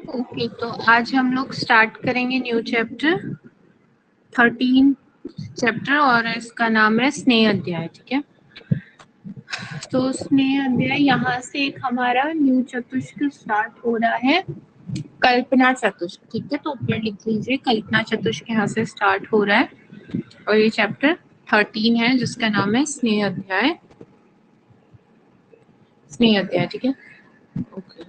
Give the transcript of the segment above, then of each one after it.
Okay, तो आज हम लोग स्टार्ट करेंगे न्यू चैप्टर 13 चैप्टर और इसका नाम है स्नेह अध्याय। ठीक है, तो स्नेह अध्याय यहाँ से एक हमारा न्यू चतुष्क स्टार्ट हो रहा है, कल्पना चतुष्क। ठीक है, तो ऊपर लिख लीजिए कल्पना चतुष्क यहाँ से स्टार्ट हो रहा है और ये चैप्टर 13 है जिसका नाम है स्नेह अध्याय। स्नेह अध्याय, ठीक है। ओके,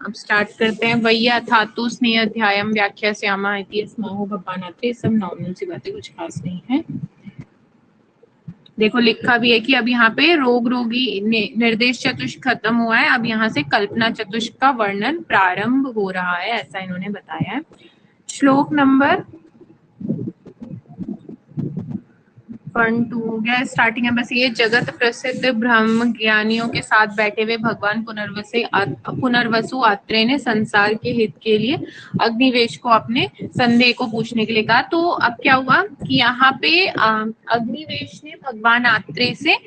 अब स्टार्ट करते हैं। वैया था तो स्नेह अध्यायम व्याख्या श्यामा इति स्माहो भगवानाते, सब नॉर्मल सी बातें, कुछ खास नहीं है। देखो लिखा भी है कि अब यहाँ पे रोग रोगी निर्देश चतुष्क खत्म हुआ है, अब यहाँ से कल्पना चतुष्क का वर्णन प्रारंभ हो रहा है, ऐसा इन्होंने बताया है। श्लोक नंबर 1-2 हो गया, स्टार्टिंग है बस ये। जगत प्रसिद्ध ब्रह्म ज्ञानियों के साथ बैठे हुए भगवान पुनर्वसु आत्रेय ने संसार के हित के लिए अग्निवेश को अपने संदेह को पूछने के लिए कहा। तो अब क्या हुआ कि यहाँ पे अग्निवेश ने भगवान आत्रेय से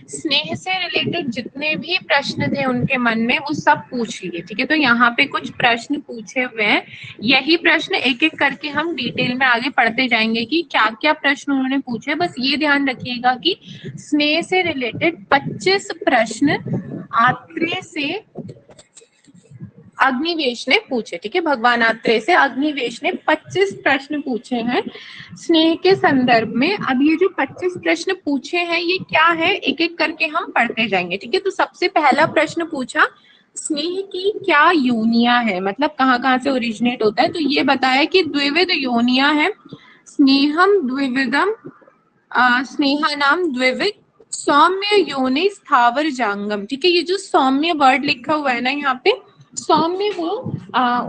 स्नेह से रिलेटेड जितने भी प्रश्न थे उनके मन में वो सब पूछ लिए। ठीक है, तो यहाँ पे कुछ प्रश्न पूछे हुए हैं, यही प्रश्न एक एक करके हम डिटेल में आगे पढ़ते जाएंगे कि क्या क्या प्रश्न उन्होंने पूछे। बस ये ध्यान रखिएगा कि स्नेह से रिलेटेड 25 प्रश्न आत्रेय से अग्निवेश ने पूछे। ठीक है, भगवान आत्रेय से अग्निवेश ने 25 प्रश्न पूछे हैं स्नेह के संदर्भ में। अब ये जो 25 प्रश्न पूछे हैं ये क्या है, एक एक करके हम पढ़ते जाएंगे। ठीक है, तो सबसे पहला प्रश्न पूछा स्नेह की क्या योनिया है, मतलब कहाँ कहाँ से ओरिजिनेट होता है। तो ये बताया कि द्विविध योनिया है, स्नेहम द्विविधम, स्नेहा नाम द्विविध, सौम्य योनि स्थावर जांगम। ठीक है, ये जो सौम्य वर्ड लिखा हुआ है ना यहाँ पे, सौम्य वो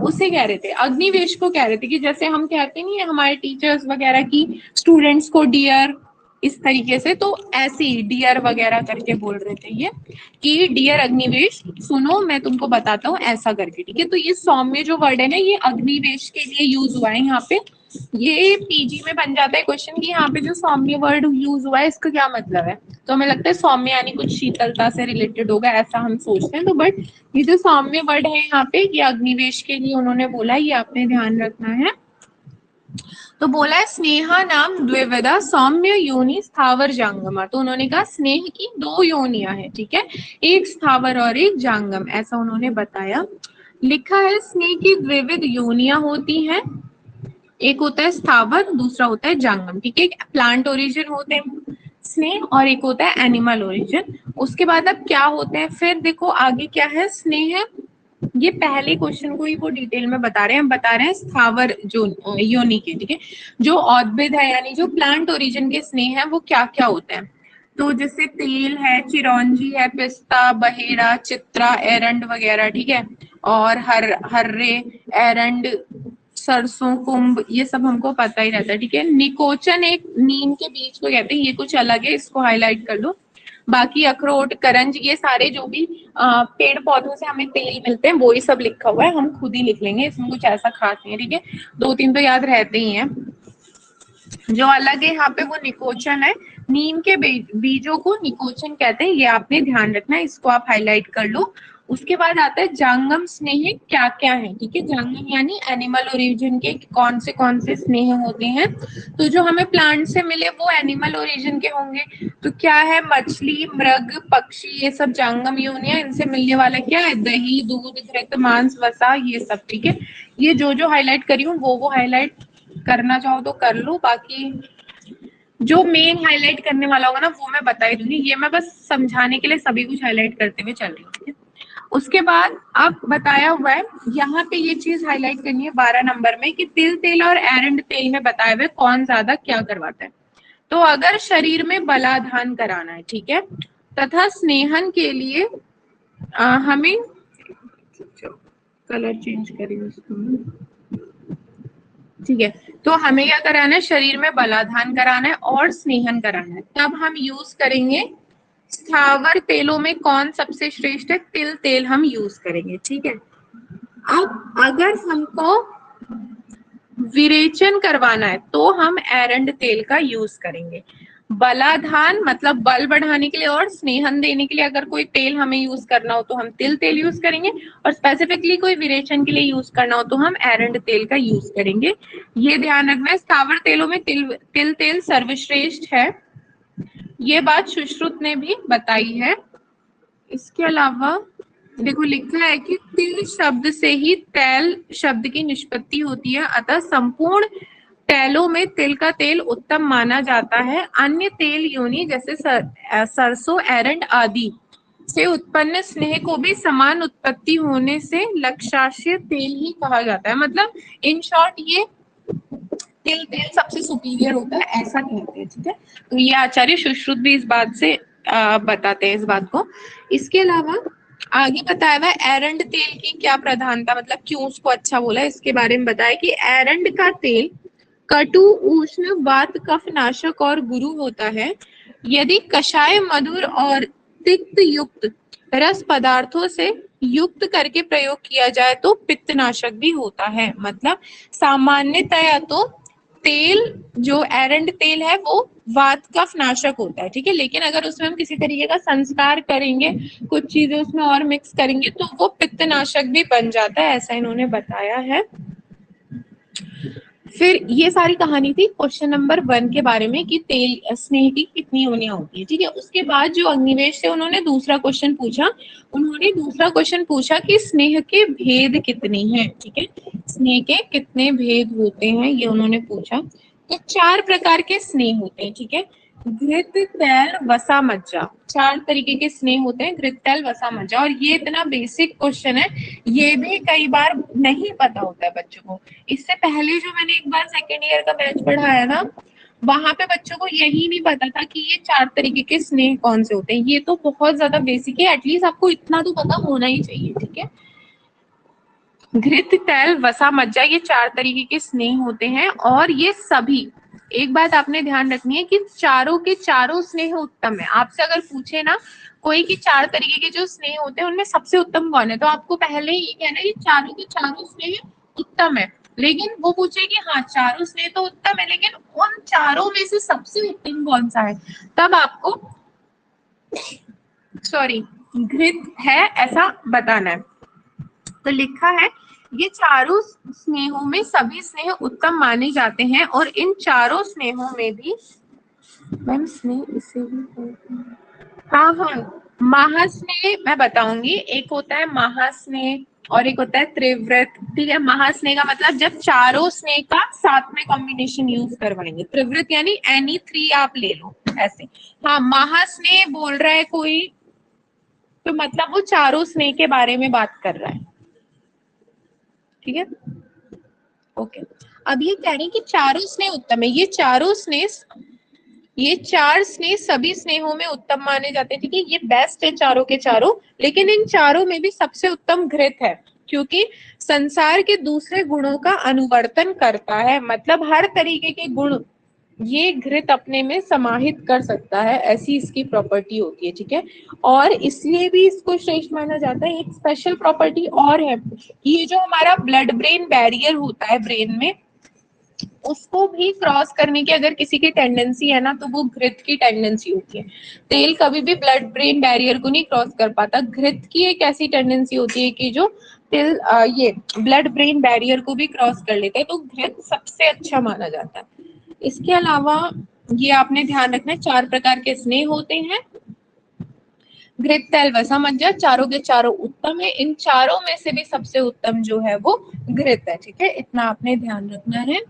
उसे कह रहे थे, अग्निवेश को कह रहे थे कि जैसे हम कहते नहीं है हमारे टीचर्स वगैरह की स्टूडेंट्स को डियर, इस तरीके से, तो ऐसे ही डियर वगैरह करके बोल रहे थे ये कि डियर अग्निवेश सुनो मैं तुमको बताता हूँ, ऐसा करके। ठीक है, तो ये सौम्य जो वर्ड है ना ये अग्निवेश के लिए यूज हुआ है यहाँ पे। ये पीजी में बन जाता है क्वेश्चन कि यहाँ पे जो सौम्य वर्ड यूज हुआ है इसका क्या मतलब है। तो हमें लगता है सौम्य यानी कुछ शीतलता से रिलेटेड होगा, ऐसा हम सोचते हैं। तो बट ये जो सौम्य वर्ड है यहाँ पे ये अग्निवेश के लिए उन्होंने बोला, ये आपने ध्यान रखना है। तो बोला है स्नेहा नाम द्विविधा सौम्य योनि स्थावर जांगमा। तो उन्होंने कहा स्नेह की 2 योनियां हैं। ठीक है, एक स्थावर और एक जांगम, ऐसा उन्होंने बताया। लिखा है स्नेह की द्विविध योनियां होती हैं, एक होता है स्थावर दूसरा होता है जांगम। ठीक है, प्लांट ओरिजिन होते हैं स्नेह और एक होता है एनिमल ओरिजिन। उसके बाद अब क्या होते हैं, फिर देखो आगे क्या है। स्नेह, ये पहले क्वेश्चन को ही वो डिटेल में बता रहे हैं, हम बता रहे हैं स्थावर जो योनि के। ठीक है, जो औद्भिद है यानी जो प्लांट ओरिजिन के स्नेह है वो क्या क्या होते हैं। तो जैसे तेल है, चिरौंजी है, पिस्ता, बहेड़ा, चित्रा, एरंड वगैरह। ठीक है, और हर्रे, एरंड, सरसों, कुंभ, ये सब हमको पता ही रहता है। ठीक है, निकोचन एक नीम के बीज को कहते हैं, ये कुछ अलग है, इसको हाईलाइट कर लो। बाकी अखरोट, करंज, ये सारे जो भी पेड़ पौधों से हमें तेल मिलते हैं वो ही सब लिखा हुआ है, हम खुद ही लिख लेंगे, इसमें कुछ ऐसा खास नहीं है। ठीक है, 2-3 तो याद रहते ही हैं। जो अलग है यहाँ पे वो निकोचन है, नीम के बीजों को निकोचन कहते हैं, ये आपने ध्यान रखना है, इसको आप हाईलाइट कर लो। उसके बाद आता है जांगम स्नेह क्या क्या है। ठीक है, जांगम यानी एनिमल ओरिजिन के कौन से स्नेह होते हैं। तो जो हमें प्लांट से मिले वो एनिमल ओरिजिन के होंगे। तो क्या है, मछली, मृग, पक्षी, ये सब जांगम योनियां, इनसे मिलने वाला क्या है, दही, दूध, घृत, मांस, वसा, ये सब। ठीक है, ये जो हाईलाइट करी हूँ वो हाईलाइट करना चाहो तो कर लो, बाकी जो मेन हाईलाइट करने वाला होगा ना वो मैं बता ही दूंगी, ये मैं बस समझाने के लिए सभी कुछ हाईलाइट करते हुए चल रही हूँ। उसके बाद अब बताया हुआ है यहाँ पे ये चीज हाईलाइट करनी है 12 नंबर में कि तिल तेल और एरंड तेल में बताए हुए कौन ज्यादा क्या करवाता है। तो अगर शरीर में बलाधान कराना है, ठीक है, तथा स्नेहन के लिए हमें कलर चेंज करेंगे उसको। ठीक है, तो हमें क्या कराना है, शरीर में बलाधान कराना है और स्नेहन कराना है, तब हम यूज करेंगे स्थावर तेलों में कौन सबसे श्रेष्ठ है, तिल तेल हम यूज करेंगे। ठीक है, अब अगर हमको विरेचन करवाना है तो हम एरंड तेल का यूज करेंगे। बलाधान मतलब बल बढ़ाने के लिए और स्नेहन देने के लिए अगर कोई तेल हमें यूज करना हो तो हम तिल तेल यूज करेंगे, और स्पेसिफिकली कोई विरेचन के लिए यूज करना हो तो हम एरंड तेल का यूज करेंगे। ये ध्यान रखना है। स्थावर तेलों में तिल तेल सर्वश्रेष्ठ है, ये बात सुश्रुत ने भी बताई है। इसके अलावा देखो लिखा है कि तिल शब्द से ही तैल शब्द की निष्पत्ति होती है, अतः संपूर्ण तेलों में तिल का तेल उत्तम माना जाता है। अन्य तेल योनि जैसे सरसों एरंड आदि से उत्पन्न स्नेह को भी समान उत्पत्ति होने से लक्षाश्य तेल ही कहा जाता है। मतलब इन शॉर्ट ये तिल तेल सबसे सुपीरियर होता है ऐसा कहते हैं, ठीक है। तो ये आचार्य सुश्रुत भी इस बात से बताते हैं इस बात को। इसके अलावा आगे बताया हुआ एरंड तेल की क्या प्रधानता, मतलब क्यों उसको अच्छा बोला, इसके बारे में बताया कि एरंड का तेल कटु उष्ण वात कफ नाशक और गुरु होता है। यदि कषाय मधुर और तिक्त युक्त रस पदार्थों से युक्त करके प्रयोग किया जाए तो पित्तनाशक भी होता है। मतलब सामान्यतया तो तेल जो एरंड तेल है वो वात कफ नाशक होता है, ठीक है, लेकिन अगर उसमें हम किसी तरीके का संस्कार करेंगे, कुछ चीजें उसमें और मिक्स करेंगे तो वो पित्तनाशक भी बन जाता है, ऐसा इन्होंने बताया है। फिर ये सारी कहानी थी क्वेश्चन नंबर 1 के बारे में कि तेल स्नेह की कितनी योनियां होती है, ठीक है। उसके बाद जो अग्निवेश थे उन्होंने दूसरा क्वेश्चन पूछा कि स्नेह के भेद कितने हैं, ठीक है, स्नेह के कितने भेद होते हैं ये उन्होंने पूछा। तो 4 प्रकार के स्नेह होते हैं, ठीक है। घृत तैल वसा मज्जा, 4 तरीके के स्नेह होते हैं, घृत तैल वसा मज्जा। और ये इतना बेसिक क्वेश्चन है, ये भी कई बार नहीं पता होता है बच्चों को। इससे पहले जो मैंने एक बार सेकेंड ईयर का बैच पढ़ाया ना, वहां पे बच्चों को यही नहीं पता था कि ये 4 तरीके के स्नेह कौन से होते हैं। ये तो बहुत ज्यादा बेसिक है, एटलीस्ट आपको इतना तो पता होना ही चाहिए, ठीक है। घृत तैल वसा मज्जा ये 4 तरीके के स्नेह होते हैं, और ये सभी, एक बात आपने ध्यान रखनी है कि चारों के चारों स्नेह उत्तम है। आपसे अगर पूछे ना कोई कि 4 तरीके के जो स्नेह होते हैं उनमें सबसे उत्तम कौन है, तो आपको पहले ही कहना है कि चारों के चारों स्नेह उत्तम है। लेकिन वो पूछे कि हाँ चारों स्नेह तो उत्तम है, लेकिन उन चारों में से सबसे उत्तम कौन सा है, तब आपको घृत है ऐसा बताना है। तो लिखा है ये चारों स्नेहों में सभी स्नेह उत्तम माने जाते हैं, और इन चारों स्नेहों में भी मैम स्नेह इसे भी, हाँ महास्नेह मैं बताऊंगी। एक होता है महास्नेह और एक होता है त्रिव्रत, ठीक है। महास्नेह का मतलब जब चारों स्नेह का साथ में कॉम्बिनेशन यूज करवाएंगे। त्रिव्रत यानी एनी 3 आप ले लो ऐसे। हाँ महास्नेह बोल रहा है कोई तो मतलब वो चारों स्नेह के बारे में बात कर रहा है, ठीक है, ओके। अब ये कह रहे हैं कि चारों स्नेह उत्तम है, ये 4 स्नेह सभी स्नेहों में उत्तम माने जाते हैं, ठीक है, ये बेस्ट है चारों के चारों। लेकिन इन चारों में भी सबसे उत्तम घृत है, क्योंकि संसार के दूसरे गुणों का अनुवर्तन करता है। मतलब हर तरीके के गुण ये घृत अपने में समाहित कर सकता है, ऐसी इसकी प्रॉपर्टी होती है, ठीक है। और इसलिए भी इसको श्रेष्ठ माना जाता है। एक स्पेशल प्रॉपर्टी और है, ये जो हमारा ब्लड ब्रेन बैरियर होता है ब्रेन में, उसको भी क्रॉस करने की अगर किसी की टेंडेंसी है ना, तो वो घृत की टेंडेंसी होती है। तेल कभी भी ब्लड ब्रेन बैरियर को नहीं क्रॉस कर पाता। घृत की एक ऐसी टेंडेंसी होती है कि जो तिल ये ब्लड ब्रेन बैरियर को भी क्रॉस कर लेता है, तो घृत सबसे अच्छा माना जाता है। इसके अलावा ये आपने ध्यान रखना है 4 प्रकार के स्नेह होते हैं। घृत तैल वसा मज्जा चारों के चारों उत्तम है, इन चारों में से भी सबसे उत्तम जो है वो घृत है, ठीक है, इतना आपने ध्यान रखना है।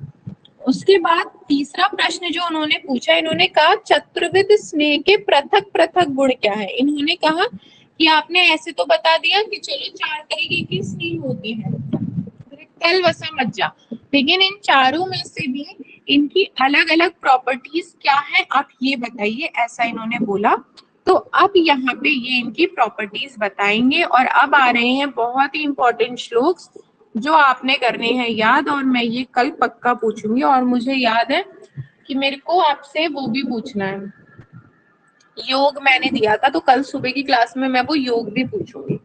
उसके बाद तीसरा प्रश्न जो उन्होंने पूछा, इन्होंने कहा चतुर्विध स्नेह के पृथक पृथक गुण क्या है। इन्होंने कहा कि आपने ऐसे तो बता दिया कि चलो 4 तरीके की स्नेह होती है, तैल वसा मज्जा, लेकिन इन चारों में से भी इनकी अलग अलग प्रॉपर्टीज क्या है आप ये बताइए, ऐसा इन्होंने बोला। तो अब यहाँ पे ये इनकी प्रॉपर्टीज बताएंगे, और अब आ रहे हैं बहुत ही इंपॉर्टेंट श्लोक जो आपने करने हैं याद, और मैं ये कल पक्का पूछूंगी। और मुझे याद है कि मेरे को आपसे वो भी पूछना है, योग मैंने दिया था, तो कल सुबह की क्लास में मैं वो योग भी पूछूंगी।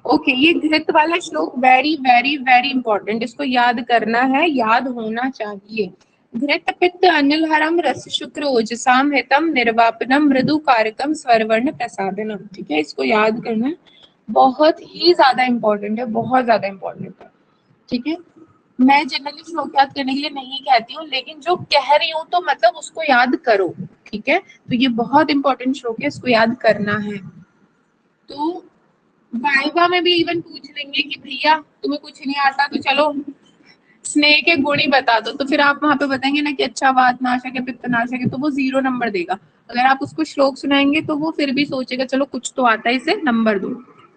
ओके ये घृत वाला श्लोक वेरी वेरी वेरी इंपॉर्टेंट, इसको याद करना है, याद होना चाहिए। घृत पित्त अनिलहरम रस शुक्र ओजसाम हितम निर्वापनम मृदु कारकम स्वरवर्ण प्रसादनम। ठीक है, इसको याद करना है, बहुत ही ज्यादा इंपॉर्टेंट है, बहुत ज्यादा इंपॉर्टेंट है। ठीक है, मैं जनरली श्लोक याद करने के लिए नहीं कहती हूँ, लेकिन जो कह रही हूँ तो मतलब उसको याद करो। ठीक है, तो ये बहुत इंपॉर्टेंट श्लोक है, इसको याद करना है। तो वाइवा में भी इवन पूछ लेंगे कि भैया तुम्हें कुछ नहीं आता तो चलो स्नेह के गुण ही बता दो, तो फिर आप वहां पे बताएंगे ना कि अच्छा वात नाशक है, पित्त नाशक है, तो वो 0 नंबर देगा। अगर आप उसको श्लोक सुनाएंगे तो वो फिर भी सोचेगा चलो कुछ तो आता है, इसे नंबर दो।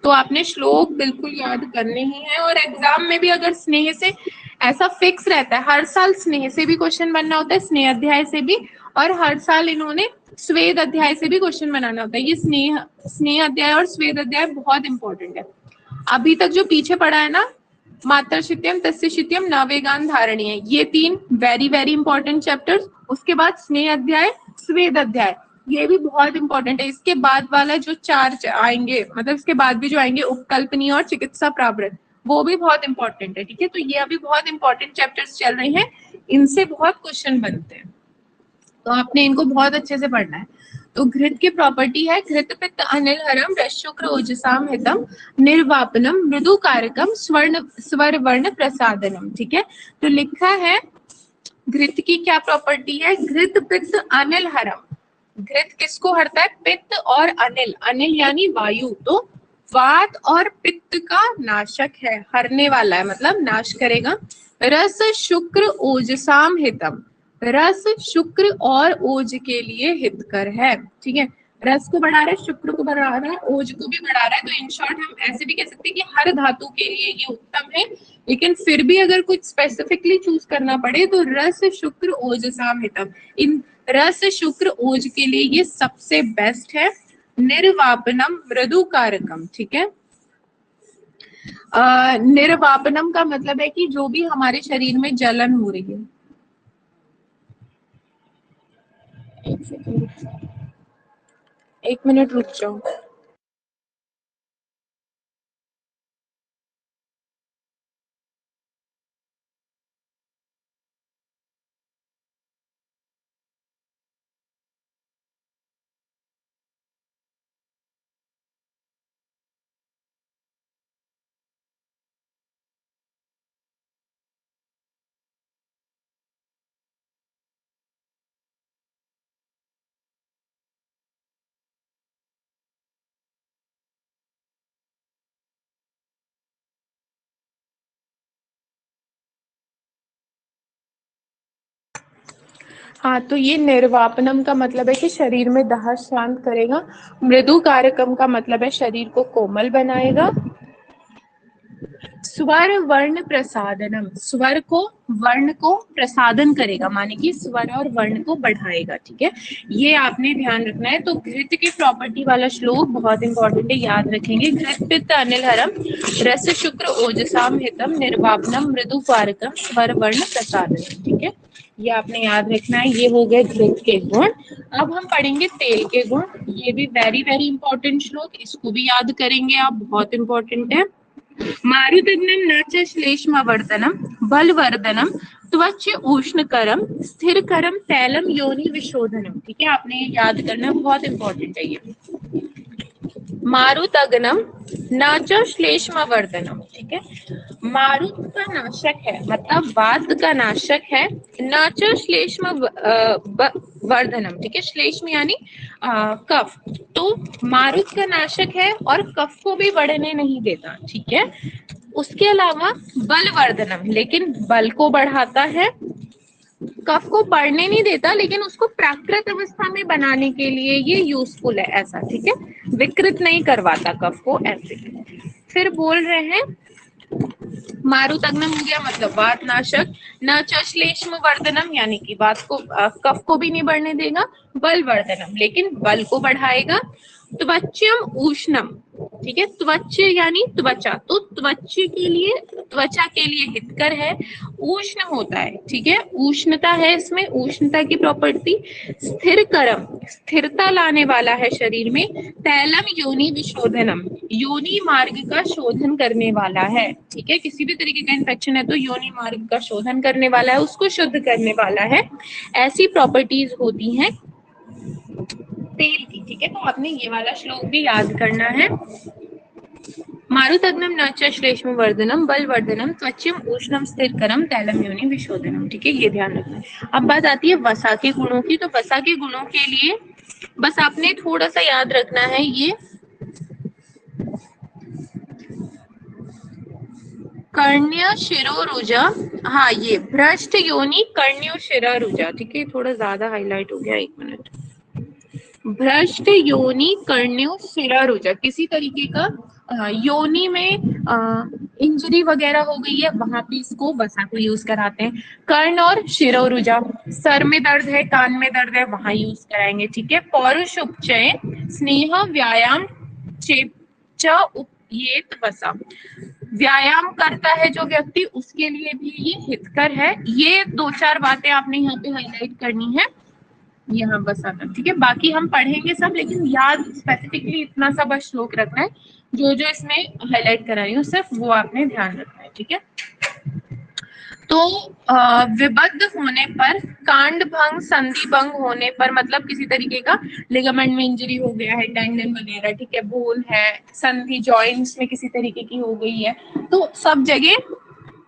तो आपने श्लोक बिल्कुल याद करने ही है। और एग्जाम में भी अगर स्नेह से ऐसा फिक्स रहता है, हर साल स्नेह से भी क्वेश्चन बनना होता है, स्नेह अध्याय से भी, और हर साल इन्होंने स्वेद अध्याय से भी क्वेश्चन बनाना होता है। ये स्नेह अध्याय और स्वेद अध्याय बहुत इंपॉर्टेंट है। अभी तक जो पीछे पड़ा है ना, मात्र शित्यम तस्य शित्यम नवेगान धारणी है, ये 3 वेरी वेरी इंपॉर्टेंट चैप्टर्स। उसके बाद स्नेह अध्याय, स्वेद अध्याय, ये भी बहुत इंपॉर्टेंट है। इसके बाद वाला जो 4 आएंगे, मतलब इसके बाद भी जो आएंगे, उपकल्पनीय और चिकित्सा प्रावृत्त, वो भी बहुत इंपॉर्टेंट है। ठीक है, तो ये अभी बहुत इंपॉर्टेंट चैप्टर्स चल रहे हैं, इनसे बहुत क्वेश्चन बनते हैं, तो आपने इनको बहुत अच्छे से पढ़ना है। तो घृत की प्रॉपर्टी है घृत पित्त अनिलहरम रस शुक्र ओजसाम हितम निर्वापनम मृदु कारकम स्वर वर्ण प्रसादनम। ठीक है, तो लिखा है घृत की क्या प्रॉपर्टी है, घृत पित्त अनिलहरम। घृत किसको हरता है, पित्त और अनिल, अनिल यानी वायु, तो वात और पित्त का नाशक है, हरने वाला है, मतलब नाश करेगा। रस शुक्र ओजसाम हितम, रस शुक्र और ओज के लिए हितकर है। ठीक है, रस को बढ़ा रहा है, शुक्र को बढ़ा रहा है, ओज को भी बढ़ा रहा है। तो इन शॉर्ट हम ऐसे भी कह सकते हैं कि हर धातु के लिए ये उत्तम है। लेकिन फिर भी अगर कुछ स्पेसिफिकली चूज करना पड़े तो रस शुक्र ओज सामहितम, इन रस शुक्र ओज के लिए ये सबसे बेस्ट है। निर्वापनम मृदु कारकम। ठीक है, निर्वापनम का मतलब है कि जो भी हमारे शरीर में जलन हो रही है, एक मिनट रुक जाओ। हाँ, तो ये निर्वापनम का मतलब है कि शरीर में दाह शांत करेगा। मृदु कारकम का मतलब है शरीर को कोमल बनाएगा। स्वर वर्ण प्रसादनम, स्वर को वर्ण को प्रसादन करेगा, माने कि स्वर और वर्ण को बढ़ाएगा। ठीक है, ये आपने ध्यान रखना है। तो घृत की प्रॉपर्टी वाला श्लोक बहुत इंपॉर्टेंट है, याद रखेंगे। घृत पित्त अनिलहरम रस शुक्र ओजसाम हितम निर्वापनम मृदु कारकम स्वर वर्ण प्रसादनम। ठीक है, ये आपने याद रखना है। ये हो गए घृत के गुण। अब हम पढ़ेंगे तेल के गुण। ये भी वेरी वेरी इंपॉर्टेंट श्लोक, इसको भी याद करेंगे आप, बहुत इंपॉर्टेंट है। मारुतग्नं न च श्लेष्मवर्धनम बलवर्धनम त्वच उष्णकरम स्थिरकरम तैलम योनि विशोधनम। ठीक है, आपने ये याद करना, बहुत इंपॉर्टेंट है ये। मारुतग्नम न च श्लेष्मवर्धनम। ठीक है, मारुत का नाशक है, मतलब वात का नाशक है। न च श्लेष्म वर्धनम। ठीक है, श्लेष्म यानी कफ, तो मारुत का नाशक है और कफ को भी बढ़ने नहीं देता। ठीक है, उसके अलावा बलवर्धनम, लेकिन बल को बढ़ाता है। कफ को बढ़ने नहीं देता, लेकिन उसको प्राकृत अवस्था में बनाने के लिए ये यूजफुल है, ऐसा। ठीक है, विकृत नहीं करवाता कफ को, ऐसे। फिर बोल रहे हैं मारुतग्नम हो गया मतलब वात नाशक, न च श्लेष्म वर्धनम यानी कि वात को कफ को भी नहीं बढ़ने देगा। बल वर्धनम, लेकिन बल को बढ़ाएगा। त्वच्यम उष्णम, ठीक है। त्वच यानी त्वचा, तो त्वचा के लिए हितकर है। उष्ण होता है, ठीक है, उष्णता है इसमें, उष्णता की प्रॉपर्टी। स्थिरकरम, स्थिरता लाने वाला है शरीर में। तैलम योनि विशोधनम, योनि मार्ग का शोधन करने वाला है, ठीक है, किसी भी तरीके का इन्फेक्शन है तो योनि मार्ग का शोधन करने वाला है, उसको शुद्ध करने वाला है। ऐसी प्रॉपर्टीज होती हैं तेल की, ठीक है। तो आपने ये वाला श्लोक भी याद करना है। मारुतग्नम न च श्लेष्म वर्धनम बलवर्धनम त्वचम उष्णम स्थिरकरम तैलम योनि विशोधनम, ठीक है, ये ध्यान रखना है। अब बात आती है वसा के गुणों की, तो वसा के गुणों के लिए बस आपने थोड़ा सा याद रखना है, ये कर्ण्य शिरोरुजा, हाँ ये भ्रष्ट योनि कर्ण्यो शिरोरुजा, ठीक है, थोड़ा ज्यादा हाईलाइट हो गया, एक मिनट। भ्रष्ट योनि कर्ण्यो शिरोरुजा, किसी तरीके का योनि में इंजरी वगैरह हो गई है, वहां पे इसको वसा को यूज कराते हैं। कर्ण और शिरोरुजा, सर में दर्द है, कान में दर्द है, वहां यूज कराएंगे, ठीक है। पौरुष उपचय स्नेह व्यायाम चेप्च उपयेत वसा, व्यायाम करता है जो व्यक्ति, उसके लिए भी ये हितकर है। ये दो चार बातें आपने यहाँ पे हाईलाइट करनी है, यहाँ बस आता, ठीक है। बाकी हम पढ़ेंगे सब, लेकिन याद स्पेसिफिकली इतना सा बस श्लोक रखना है, जो जो इसमें हाईलाइट करा रही हूँ सिर्फ वो आपने ध्यान रखना है, ठीक है। तो विबद्ध होने पर, कांड भंग संधि भंग होने पर, मतलब किसी तरीके का लिगामेंट में इंजरी हो गया है, टेंडन वगैरह, ठीक है, बोन है, संधि जॉइंट्स में किसी तरीके की हो गई है, तो सब जगह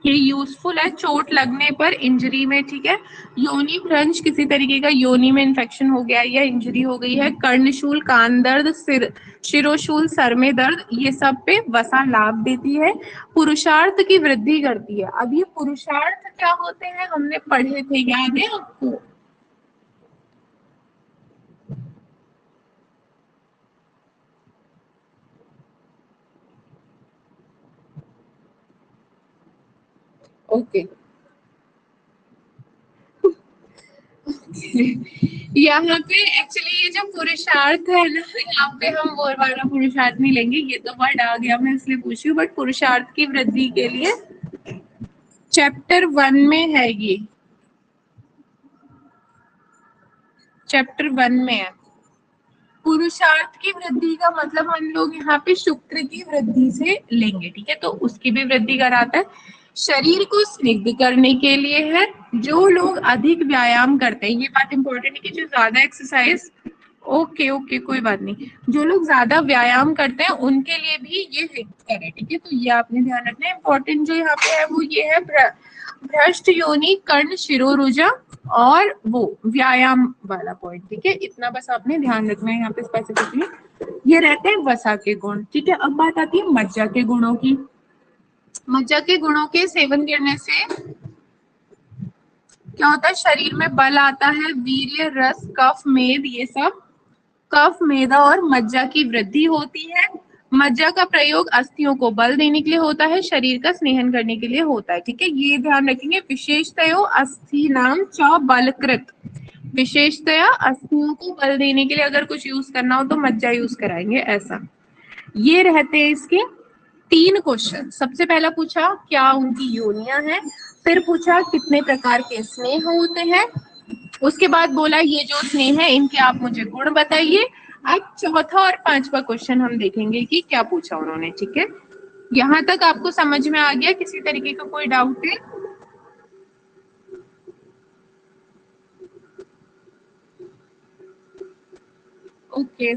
ये यूजफुल है। चोट लगने पर, इंजरी में, ठीक है। योनि भ्रंश, किसी तरीके का योनि में इन्फेक्शन हो गया या इंजरी हो गई है। कर्णशूल कान दर्द, शिरोशूल सर में दर्द, ये सब पे वसा लाभ देती है। पुरुषार्थ की वृद्धि करती है। अब ये पुरुषार्थ क्या होते हैं हमने पढ़े थे, याद है आपको? ओके यहाँ पे एक्चुअली ये जो पुरुषार्थ है ना, यहाँ पे हम वो वाला पुरुषार्थ नहीं लेंगे, ये तो वर्ड आ गया, मैं इसलिए पूछ रही हूँ, बट पुरुषार्थ की वृद्धि के लिए चैप्टर 1 में है, ये चैप्टर 1 में है। पुरुषार्थ की वृद्धि का मतलब हम लोग यहाँ पे शुक्र की वृद्धि से लेंगे, ठीक है, तो उसकी भी वृद्धि कराता है। शरीर को स्निग्ध करने के लिए है। जो लोग अधिक व्यायाम करते हैं, ये बात इंपॉर्टेंट है कि जो ज्यादा एक्सरसाइज, ओके ओके कोई बात नहीं, जो लोग ज्यादा व्यायाम करते हैं उनके लिए भी ये हितकर है, ठीक है, तो ये आपने ध्यान रखना है। इंपॉर्टेंट जो यहाँ पे है वो ये है, भ्रष्ट योनि कर्ण शिरोरुजा और वो व्यायाम वाला पॉइंट, ठीक है, इतना बस आपने ध्यान रखना है यहाँ पे स्पेसिफिकली। ये रहते हैं वसा के गुण, ठीक है। अब बात आती है मज्जा के गुणों की। मज्जा के गुणों के सेवन करने से क्या होता है? शरीर में बल आता है, वीर्य, रस, कफ, मेद, ये सब, कफ, मेदा और मज्जा की वृद्धि होती है। मज्जा का प्रयोग अस्थियों को बल देने के लिए होता है, शरीर का स्नेहन करने के लिए होता है, ठीक है, ये ध्यान रखेंगे। विशेषतयो अस्थि नाम च बलकृत, विशेषतया अस्थियों को बल देने के लिए अगर कुछ यूज करना हो तो मज्जा यूज कराएंगे, ऐसा। ये रहते हैं इसके 3 क्वेश्चन। सबसे पहला पूछा क्या उनकी योनियां हैं, फिर पूछा कितने प्रकार के स्नेह होते हैं, उसके बाद बोला ये जो स्नेह है इनके आप मुझे गुण बताइए। अब चौथा और पांचवा क्वेश्चन हम देखेंगे कि क्या पूछा उन्होंने, ठीक है। यहाँ तक आपको समझ में आ गया? किसी तरीके का कोई डाउट है? ओके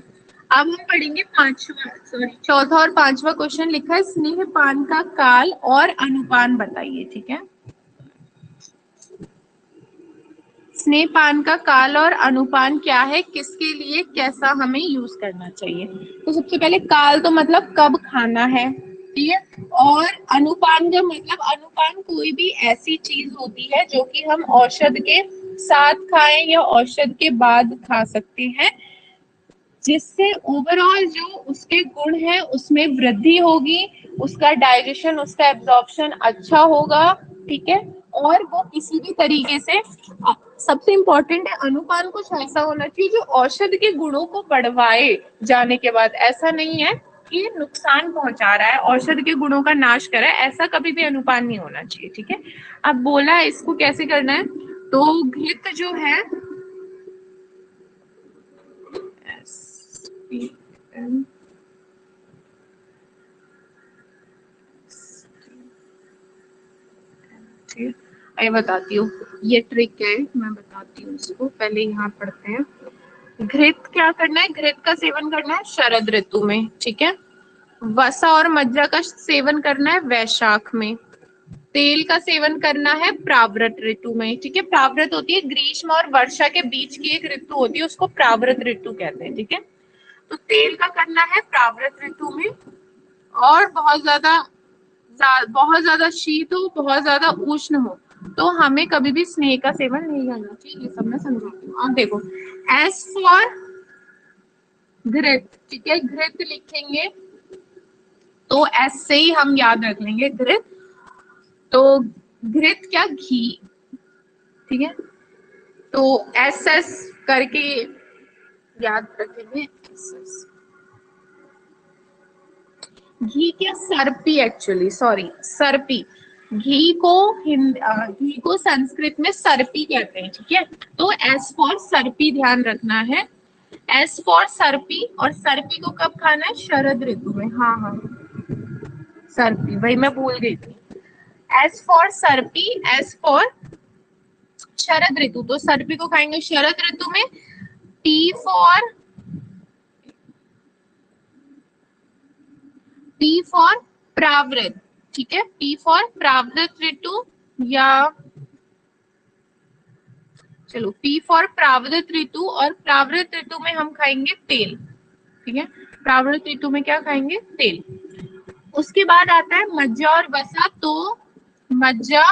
अब हम पढ़ेंगे पांचवा, सॉरी चौथा और पांचवा क्वेश्चन लिखा है, स्नेह पान का काल और अनुपान बताइए, ठीक है। स्नेहपान का काल और अनुपान क्या है, किसके लिए कैसा हमें यूज करना चाहिए? तो सबसे पहले काल तो मतलब कब खाना है, ठीक है, और अनुपान का मतलब, अनुपान कोई भी ऐसी चीज होती है जो कि हम औषध के साथ खाएं या औषध के बाद खा सकते हैं, जिससे ओवरऑल जो उसके गुण है उसमें वृद्धि होगी, उसका डाइजेशन, उसका एब्जॉर्प्शन अच्छा होगा, ठीक है, और वो किसी भी तरीके से सबसे इंपॉर्टेंट है अनुपान कुछ ऐसा होना चाहिए जो औषध के गुणों को बढ़वाए जाने के बाद, ऐसा नहीं है ये नुकसान पहुंचा रहा है, औषध के गुणों का नाश कर रहा है, ऐसा कभी भी अनुपान नहीं होना चाहिए। ठीक है, अब बोला है इसको कैसे करना है, तो घृत जो है मैं बताती हूँ, ये ट्रिक है, मैं बताती हूँ इसको, पहले यहाँ पढ़ते हैं। घृत क्या करना है, घृत का सेवन करना है शरद ऋतु में, ठीक है। वसा और मज्जा का सेवन करना है वैशाख में। तेल का सेवन करना है प्रावृत ऋतु में, ठीक है। प्रावृत होती है ग्रीष्म और वर्षा के बीच की एक ऋतु होती है, उसको प्रावृत ऋतु कहते हैं, ठीक है। तो तेल का करना है प्रावृत ऋतु में, और बहुत ज्यादा शीत हो, बहुत ज्यादा उष्ण हो, तो हमें कभी भी स्नेह का सेवन नहीं करना चाहिए। ये सब मैं समझाती हूँ। अब देखो, एस फॉर घृत, ठीक है, घृत लिखेंगे तो एस से ही हम याद रख लेंगे घृत। तो घृत क्या, घी, ठीक है, तो एस एस करके याद रखेंगे। एस घी क्या, सर्पी, एक्चुअली सॉरी, सर्पी। घी को संस्कृत में सर्पी कहते हैं, ठीक है। तो एस फॉर सर्पी ध्यान रखना है, एस फॉर सर्पी। और सर्पी को कब खाना है, शरद ऋतु में। हाँ हाँ, सर्पी, वही मैं भूल गई थी। एस फॉर सर्पी, एस फॉर शरद ऋतु, तो सर्पी को खाएंगे शरद ऋतु में। टी फॉर प्रावृत, ठीक है, टी फॉर प्रावृत ऋतु, या चलो पी फॉर प्रावृत ऋतु, और प्रावृत ऋतु में हम खाएंगे तेल, ठीक है। प्रावृत ऋतु में क्या खाएंगे, तेल। उसके बाद आता है मज्जा और वसा, तो मज्जा,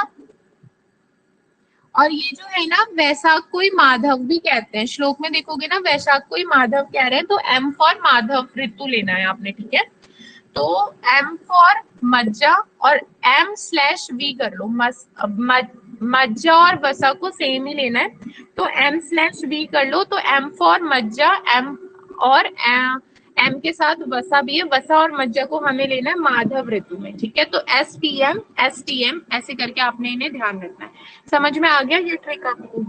और ये जो है ना, वैशाख को ही माधव भी कहते हैं, श्लोक में देखोगे ना वैशाख को ही माधव कह रहे हैं, तो एम फॉर माधव ऋतु लेना है आपने, ठीक है। तो एम फॉर मज्जा, और एम स्लैश वी कर लो, मज्जा और वसा को सेम ही लेना है, तो एम स्लैश वी कर लो। तो एम फॉर मज्जा, एम, और एम के साथ वसा भी है, वसा और मज्जा को हमें लेना है माधव ऋतु में, ठीक है। तो एस टी एम ऐसे करके आपने इन्हें ध्यान रखना है। समझ में आ गया ये ट्रिक आपको?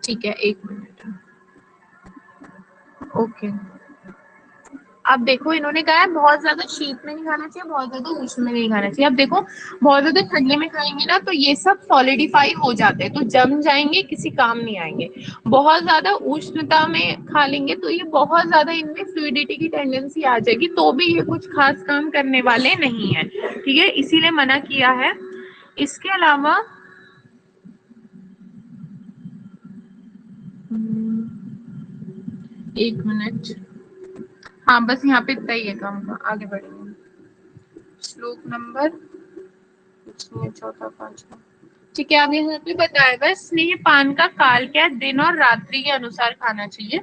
ठीक है, एक मिनट, ओके। अब देखो, इन्होंने कहा है बहुत ज्यादा शीत में नहीं खाना चाहिए, बहुत ज्यादा उष्ण में नहीं खाना चाहिए। अब देखो, बहुत ज्यादा ठंडे में खाएंगे ना तो ये सब सॉलिडिफाई हो जाते हैं, तो जम जाएंगे, किसी काम नहीं आएंगे। बहुत ज्यादा उष्णता में खा लेंगे तो ये बहुत ज्यादा इनमें फ्लूइडिटी की टेंडेंसी आ जाएगी, तो भी ये कुछ खास काम करने वाले नहीं है, ठीक है, इसीलिए मना किया है। इसके अलावा एक मिनट, हाँ बस यहाँ पे इतना ही है काम का, आगे बढ़ेंगे। श्लोक नंबर चौथा पांचवा, ठीक है। अब यहाँ पे बताएगा स्नेह पान का काल क्या, दिन और रात्रि के अनुसार खाना चाहिए।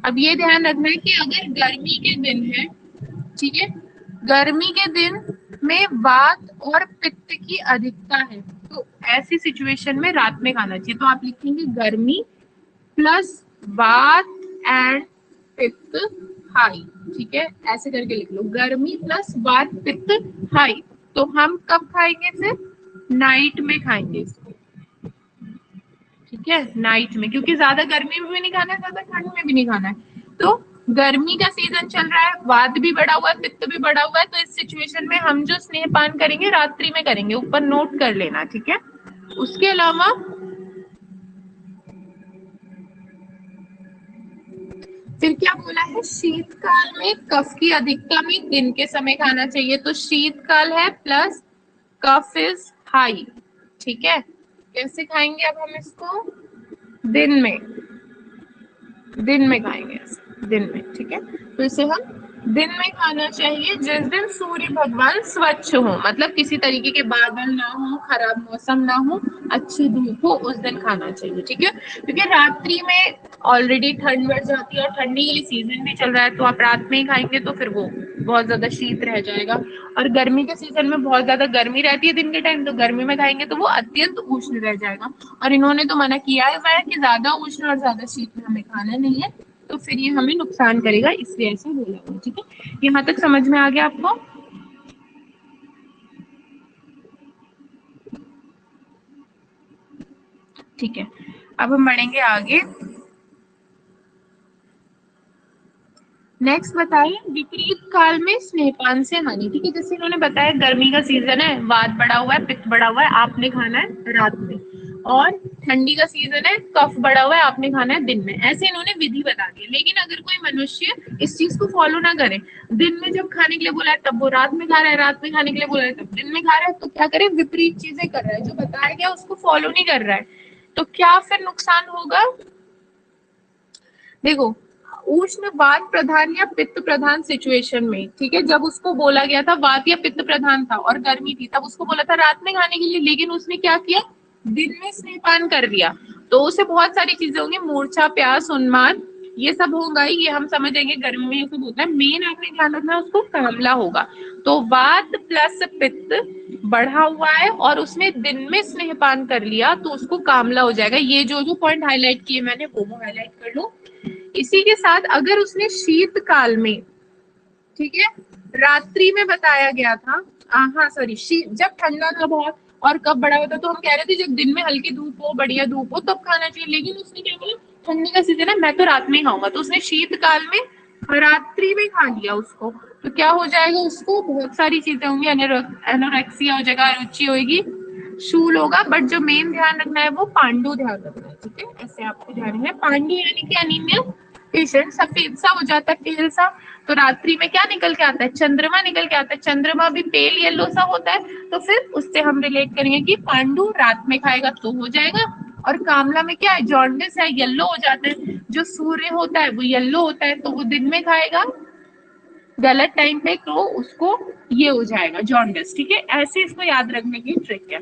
अब ये ध्यान रखना है कि अगर गर्मी के दिन है, ठीक है, गर्मी के दिन में वात और पित्त की अधिकता है, तो ऐसी सिचुएशन में रात में खाना चाहिए। तो आप लिखेंगे गर्मी प्लस वात एंड पित्त हाई, ठीक है, ऐसे करके लिख लो, गर्मी प्लस वात पित्त हाई। तो हम कब खाएंगे, फिर नाइट में खाएंगे इसको, ठीक है, नाइट में, क्योंकि ज्यादा गर्मी में भी नहीं खाना है, ज्यादा ठंड में भी नहीं खाना है। तो गर्मी का सीजन चल रहा है, वात भी बढ़ा हुआ है, पित्त भी बढ़ा हुआ है, तो इस सिचुएशन में हम जो स्नेहपान करेंगे रात्रि में करेंगे, ऊपर नोट कर लेना, ठीक है। उसके अलावा फिर क्या बोला है, शीतकाल में कफ की अधिकता में दिन के समय खाना चाहिए, तो शीतकाल है प्लस कफ इज हाई, ठीक है। कैसे खाएंगे अब हम इसको, दिन में खाएंगे, दिन में, ठीक है। तो इसे हम दिन में खाना चाहिए, जिस दिन सूर्य भगवान स्वच्छ हो, मतलब किसी तरीके के बादल ना हो, खराब मौसम ना हो, अच्छी धूप हो, उस दिन खाना चाहिए, ठीक है। क्योंकि रात्रि में ऑलरेडी ठंड बढ़ जाती है, और ठंडी के लिए सीजन भी चल रहा है, तो आप रात में ही खाएंगे तो फिर वो बहुत ज्यादा शीत रह जाएगा। और गर्मी के सीजन में बहुत ज्यादा गर्मी रहती है दिन के टाइम, तो गर्मी में खाएंगे तो वो अत्यंत उष्ण रह जाएगा। और इन्होंने तो मना किया है कि ज्यादा उष्ण और ज्यादा शीत में हमें खाना नहीं है, तो फिर ये हमें नुकसान करेगा, इसलिए ऐसा बोला हुआ। ठीक है, यहाँ तक समझ में आ गया आपको? ठीक है, अब हम बढ़ेंगे आगे। नेक्स्ट बताइए, विपरीत काल में स्नेहपान से हानि। ठीक है, जैसे इन्होंने बताया गर्मी का सीजन है, वात बढ़ा हुआ है, पित्त बढ़ा हुआ है, आपने खाना है रात में। और ठंडी का सीजन है, कफ बढ़ा हुआ है, आपने खाना है दिन में। ऐसे इन्होंने विधि बता दी। लेकिन अगर कोई मनुष्य इस चीज को फॉलो ना करे, दिन में जब खाने के लिए बोला है तब वो रात में खा रहा है, रात में खाने के लिए बोला है तब दिन में खा रहा है, तो क्या करे, विपरीत चीजें कर रहा है, जो बताया गया उसको फॉलो नहीं कर रहा है, तो क्या फिर नुकसान होगा? देखो, उष्ण वात प्रधान या पित्त प्रधान सिचुएशन में, ठीक है, जब उसको बोला गया था वात या पित्त प्रधान था और गर्मी थी, तब उसको बोला था रात में खाने के लिए, लेकिन उसने क्या किया, दिन में स्नेहपान कर दिया, तो उसे बहुत सारी चीजें होंगी, मूर्छा, प्यास, उन्माद, ये सब होगा ही, ये हम समझेंगे। गर्मी में ये सब होता है। मेन आपने ध्यान रखना है, उसको कामला होगा। तो वात प्लस पित्त बढ़ा हुआ है और उसने दिन में स्नेहपान कर लिया, तो उसको कामला हो जाएगा। ये जो जो पॉइंट हाईलाइट किए मैंने वो हाईलाइट कर लो। इसी के साथ अगर उसने शीत काल में, ठीक है, रात्रि में बताया गया था, हाँ सॉरी, शीत जब ठंडा था बहुत और कब बड़ा होता, तो हम कह रहे थे जब दिन में हल्की धूप हो, बढ़िया धूप हो, तब खाना चाहिए। लेकिन उसने क्या बोला, ठंडी का सीजन है, मैं तो रात में ही खाऊंगा, तो उसने शीत काल में रात्रि में खा लिया उसको, तो क्या हो जाएगा, उसको बहुत सारी चीजें होंगी, एनोरेक्सिया हो जाएगा, रुचि होगी, शूल होगा। बट जो मेन ध्यान रखना है वो पांडु ध्यान रखना है। ठीक है, ऐसे आपको ध्यान रखना है। पांडु यानी कि अनीमिया पेशेंट, सफेद सा हो जाता है, पेल सा, तो रात्रि में क्या निकल के आता है, चंद्रमा निकल के आता है। चंद्रमा भी पेल येलो सा होता है, तो फिर उससे हम रिलेट करेंगे कि पांडु रात में खाएगा तो हो जाएगा। और कामला में क्या है, जॉन्डिस है, येलो हो जाता है, जो सूर्य होता है वो येलो होता है, तो वो दिन में खाएगा गलत टाइम पे, तो उसको ये हो जाएगा जॉन्डिस। ठीक है, ऐसे इसको याद रखने की ट्रिक है।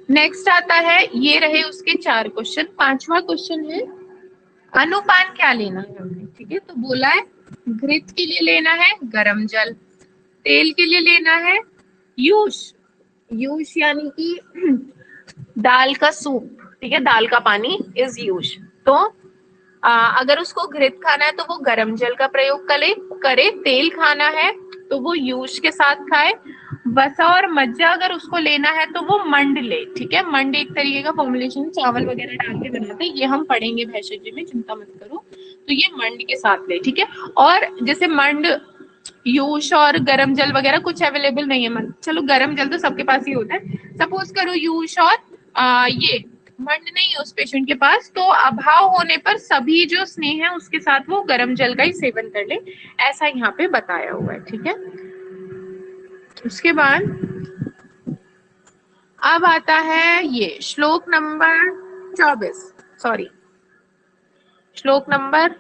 नेक्स्ट आता है, ये रहे उसके 4 क्वेश्चन। 5वां क्वेश्चन है, अनुपान क्या लेना है हमने। ठीक है, तो बोला है घृत के लिए लेना है गरम जल, तेल के लिए लेना है यूश, यूश यानी कि दाल का सूप, ठीक है, दाल का पानी इज यूश। तो अगर उसको घृत खाना है तो वो गरम जल का प्रयोग करे। तेल खाना है तो वो यूश के साथ खाए। वसा और मज्जा अगर उसको लेना है तो वो मंड ले। ठीक है, मंड एक तरीके का फॉर्मुलेशन, चावल वगैरह डाल के बनाते हैं, ये हम पढ़ेंगे भैषज में, चिंता मत करो। तो ये मंड के साथ ले। ठीक है, और जैसे मंड, यूश और गरम जल वगैरह कुछ अवेलेबल नहीं है, चलो गरम जल तो सबके पास ही होता है, सपोज करो यूश और ये मंड नहीं है उस पेशेंट के पास, तो अभाव होने पर सभी जो स्नेह है उसके साथ वो गरम जल का ही सेवन कर ले, ऐसा यहाँ पे बताया हुआ है। ठीक है, उसके बाद अब आता है ये श्लोक नंबर 24, सॉरी, श्लोक नंबर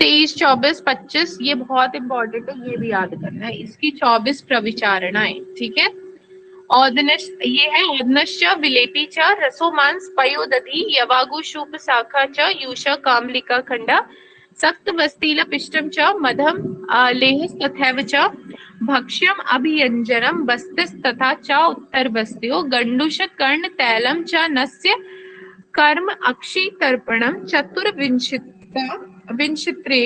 23, 24, 25, ये बहुत इंपॉर्टेंट है, ये भी याद करना है। इसकी 24 प्रविचारणाएं। ठीक है, औदनश, ये है औदनश्च विलेपी च रसो मांस पयोदधि यवागु शूप शाखा च यूष कामलिका खंडा सक्त वस्तील पिष्टम च मधम लेहस तथैव च भक्ष्यम अभियंजनम बस्तिस तथा च उत्तर बस्त्यो गंडुष कर्ण तैलम च नस्य कर्म अक्षी तर्पणम चतुर्विंशिता विंशित्रे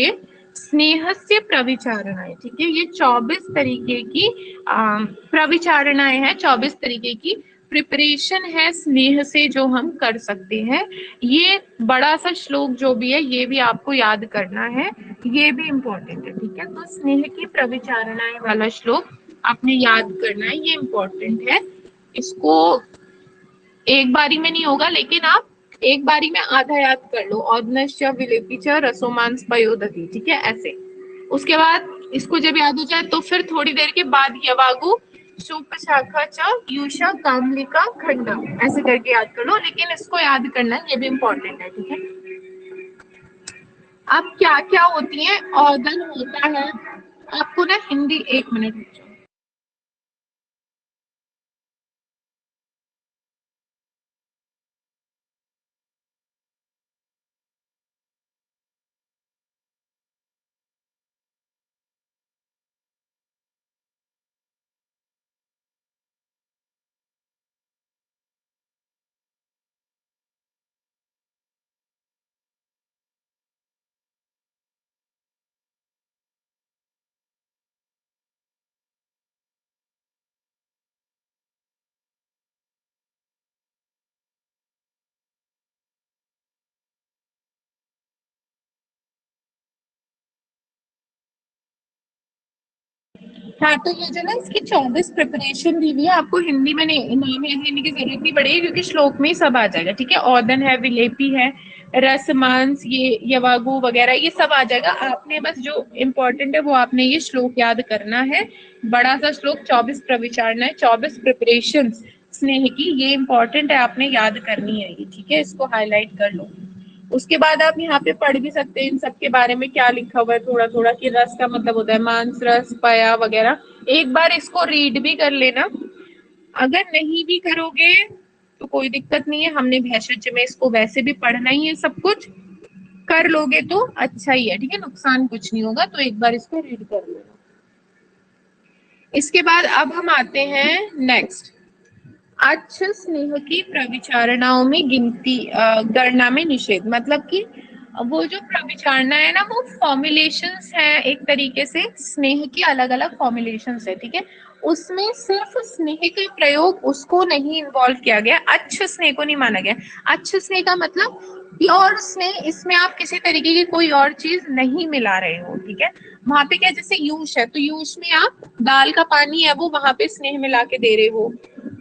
स्नेहस्य प्रविचारणाएं। ठीक है, ये 24 तरीके की प्रविचारणाएं हैं, 24 तरीके की प्रिपरेशन है स्नेह से जो हम कर सकते हैं। ये बड़ा सा श्लोक जो भी है ये भी आपको याद करना है, ये भी इम्पोर्टेंट है। ठीक है, तो स्नेह की प्रविचारणाएं वाला श्लोक आपने याद करना है, ये इम्पोर्टेंट है। इसको एक बारी में नहीं होगा, लेकिन आप एक बारी में आधा याद कर लो, औदनश्च विलेपीच रसोमांस पयोदधि। ठीक है, ऐसे। उसके बाद इसको जब याद हो जाए तो फिर थोड़ी देर के बाद यवागु शूप शाखा च यूषा कामलिका खंडा, ऐसे करके याद कर लो, लेकिन इसको याद करना है, ये भी इंपॉर्टेंट है। ठीक है, अब क्या क्या होती है, औदन होता है, आपको ना हिंदी, 1 मिनट हाँ, तो ये जो ना इसकी 24 प्रिपरेशन दी हुई है, आपको हिंदी में नाम याद लेने की जरूरत नहीं पड़ेगी क्योंकि श्लोक में ही सब आ जाएगा। ठीक है, औदन है, विलेपी है, रस, मांस, ये यवागु वगैरह ये सब आ जाएगा। आपने बस जो इम्पोर्टेंट है वो आपने ये श्लोक याद करना है। बड़ा सा श्लोक 24 प्रविचारणा है, 24 प्रिपरेशन स्नेह की, ये इम्पोर्टेंट है, आपने याद करनी है ये। ठीक है, इसको हाईलाइट कर लो। उसके बाद आप यहाँ पे पढ़ भी सकते हैं इन सब के बारे में क्या लिखा हुआ है थोड़ा थोड़ा, कि रस का मतलब होता है मांस, रस, पया वगैरह। एक बार इसको रीड भी कर लेना। अगर नहीं भी करोगे तो कोई दिक्कत नहीं है, हमने भेषज में इसको वैसे भी पढ़ना ही है सब कुछ। कर लोगे तो अच्छा ही है, ठीक है, नुकसान कुछ नहीं होगा। तो एक बार इसको रीड कर लेना। इसके बाद अब हम आते हैं नेक्स्ट, अच्छ स्नेह की प्रविचारणाओं में गिनती गणना में निषेध। मतलब कि वो जो प्रविचारणा है ना, वो फॉर्मुलेशंस है एक तरीके से, स्नेह की अलग अलग फॉर्मुलेशंस है। ठीक है, उसमें सिर्फ स्नेह का प्रयोग उसको नहीं इन्वॉल्व किया गया, अच्छ स्नेह को नहीं माना गया। अच्छ स्नेह का मतलब प्योर स्नेह, इसमें आप किसी तरीके की कोई और चीज नहीं मिला रहे हो। ठीक है, वहां पे क्या, जैसे यूश है तो यूश में आप दाल का पानी है वो वहां पे स्नेह मिला के दे रहे हो,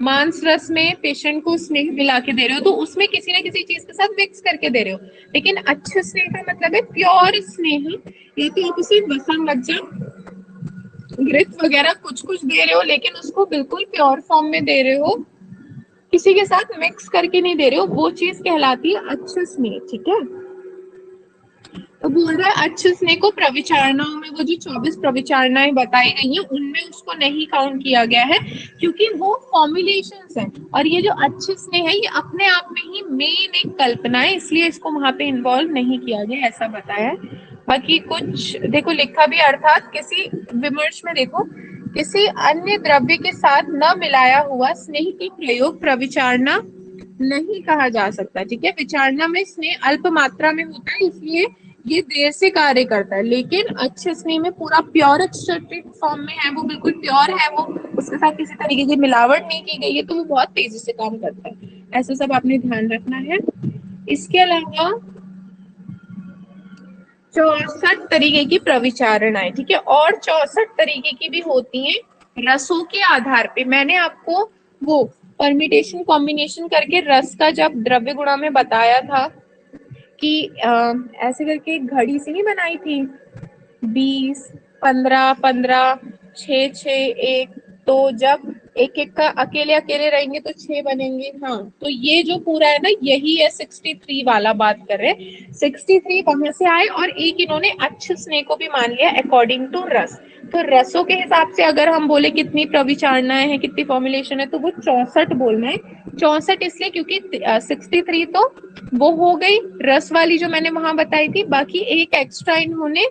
मांस रस में पेशेंट को स्नेह मिला के दे रहे हो, तो उसमें किसी ना किसी चीज के साथ मिक्स करके दे रहे हो। लेकिन अच्छे स्नेह का मतलब है प्योर स्नेह, या तो आप उसे वसम लज्जा घृत वगैरह कुछ कुछ दे रहे हो, लेकिन उसको बिल्कुल प्योर फॉर्म में दे रहे हो, किसी के साथ मिक्स करके नहीं दे रहे हो, वो चीज कहलाती है अच्छे स्नेह। ठीक है, तो बोल रहा है अच्छे स्नेह को प्रविचारणाओं में, वो जो 24 प्रविचारणाएं बताई गई हैं उनमें उसको नहीं काउंट किया गया है, क्योंकि वो फॉर्मुलेशंस है। और ये जो अच्छे स्नेह है ये अपने आप में ही मेन एक कल्पना है, इसलिए इसको वहां पे इन्वॉल्व नहीं किया गया, ऐसा बताया है। बाकी कुछ देखो लिखा भी, अर्थात किसी विमर्श में देखो, किसी अन्य द्रव्य के साथ न मिलाया हुआ स्नेह का प्रयोग प्रविचारणा नहीं कहा जा सकता। ठीक है, विचारणा में स्नेह अल्प मात्रा में होता है, इसलिए ये देर से कार्य करता है। लेकिन अच्छे स्नेह में पूरा प्योर एक्सट्रैक्टेड फॉर्म में है, वो बिल्कुल प्योर है, वो उसके साथ किसी तरीके की मिलावट नहीं की गई है, तो वो बहुत तेजी से काम करता है। ऐसा सब आपने ध्यान रखना है। इसके अलावा 64 तरीके की प्रविचारणाएं, ठीक है, और 64 तरीके की भी होती हैं रसों के आधार पे। मैंने आपको वो परमिटेशन कॉम्बिनेशन करके रस का जब द्रव्य गुणा में बताया था कि ऐसे करके एक घड़ी सी नहीं बनाई थी, 20, 15, 15, 6, 6, 1, तो जब एक एक का अकेले अकेले रहेंगे तो 6 बनेंगे। हाँ, तो ये जो पूरा है ना, यही है 63 वाला बात कर रहे हैं। 63 वहां से आए, और एक इन्होंने अच्छे स्नेह को भी मान लिया अकॉर्डिंग टू रस। तो रसों के हिसाब से अगर हम बोले कितनी प्रविचारणाएं हैं, कितनी फॉर्मुलेशन है, तो वो 64 बोलना है। 64 इसलिए क्योंकि 63 तो वो हो गई रस वाली जो मैंने वहां बताई थी, बाकी एक एक्स्ट्रा इन्होंने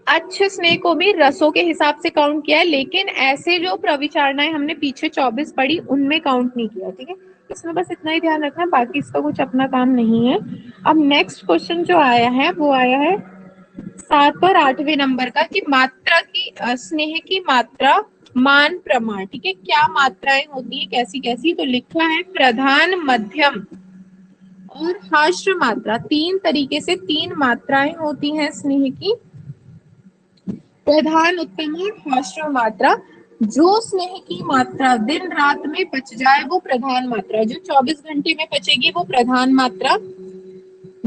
अच्छे स्नेह को भी रसों के हिसाब से काउंट किया है, लेकिन ऐसे जो प्रविचारणाएं हमने पीछे 24 पढ़ी उनमें काउंट नहीं किया। ठीक है, इसमें बस इतना ही ध्यान रखना, बाकी इसका कुछ अपना काम नहीं है। अब नेक्स्ट क्वेश्चन जो आया है वो आया है 7 और 8वें नंबर का, कि मात्रा की स्नेह की मात्रा मान प्रमाण। ठीक है, क्या मात्राएं होती है, कैसी कैसी, तो लिखा है प्रधान, मध्यम और हाश्र मात्रा। 3 तरीके से 3 मात्राएं होती हैं स्नेह की, प्रधान, उत्तम और हाश्र मात्रा। जो स्नेह की मात्रा दिन रात में पच जाए वो प्रधान मात्रा, जो 24 घंटे में पचेगी वो प्रधान मात्रा,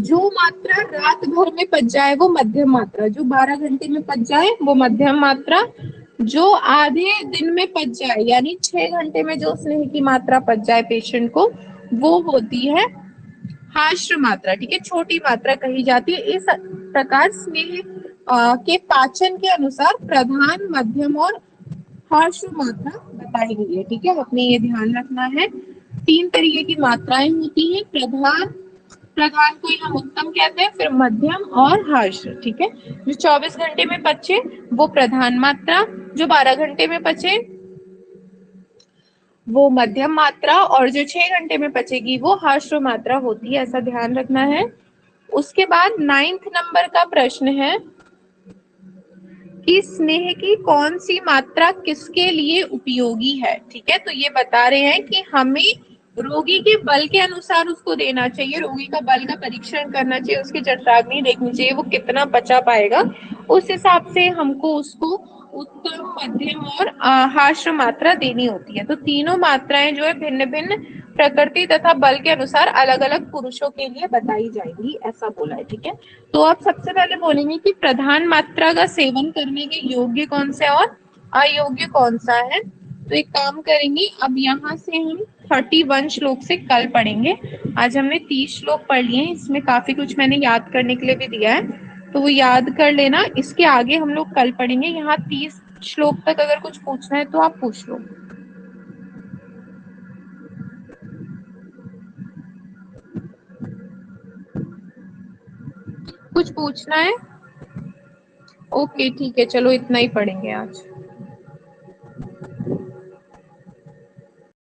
जो मात्रा रात भर में पच जाए वो मध्यम मात्रा, जो 12 घंटे में पच जाए वो मध्यम मात्रा, जो आधे दिन में पच जाए यानी 6 घंटे में जो स्नेह की मात्रा पच जाए पेशेंट को, वो होती है हाश्र मात्रा। ठीक है, छोटी मात्रा कही जाती है। इस प्रकार स्नेह के पाचन के अनुसार प्रधान, मध्यम और हाश्र मात्रा बताई गई है। ठीक है, अपने ये ध्यान रखना है। 3 तरीके की मात्राएं होती हैं, प्रधान, प्रधान को हम उत्तम कहते हैं, फिर मध्यम और हाश्र। ठीक है, जो 24 घंटे में पचे वो प्रधान मात्रा, जो 12 घंटे में पचे वो मध्यम मात्रा, और जो 6 घंटे में पचेगी वो हाश्र मात्रा होती है, ऐसा ध्यान रखना है। उसके बाद 9th नंबर का प्रश्न है कि स्नेह की कौन सी मात्रा किसके लिए उपयोगी है। ठीक है, तो ये बता रहे हैं कि हमें रोगी के बल के अनुसार उसको देना चाहिए, रोगी का बल का परीक्षण करना चाहिए, उसकी जठराग्नि देखनी चाहिए वो कितना पचा पाएगा, उस हिसाब से हमको उसको उत्तम, मध्यम और हाश्र मात्रा देनी होती है। तो तीनों मात्राएं जो है भिन्न भिन्न प्रकृति तथा बल के अनुसार अलग अलग पुरुषों के लिए बताई जाएगी, ऐसा बोला है। ठीक है, तो आप सबसे पहले बोलेंगे कि प्रधान मात्रा का सेवन करने के योग्य कौन सा और अयोग्य कौन सा है। तो एक काम करेंगे, अब यहाँ से हम 31 श्लोक से कल पढ़ेंगे। आज हमने 30 श्लोक पढ़ लिए हैं, इसमें काफी कुछ मैंने याद करने के लिए भी दिया है, तो वो याद कर लेना। इसके आगे हम लोग कल पढ़ेंगे। यहाँ 30 श्लोक तक अगर कुछ पूछना है तो आप पूछ लो। कुछ पूछना है? ओके ठीक है, चलो इतना ही पढ़ेंगे आज।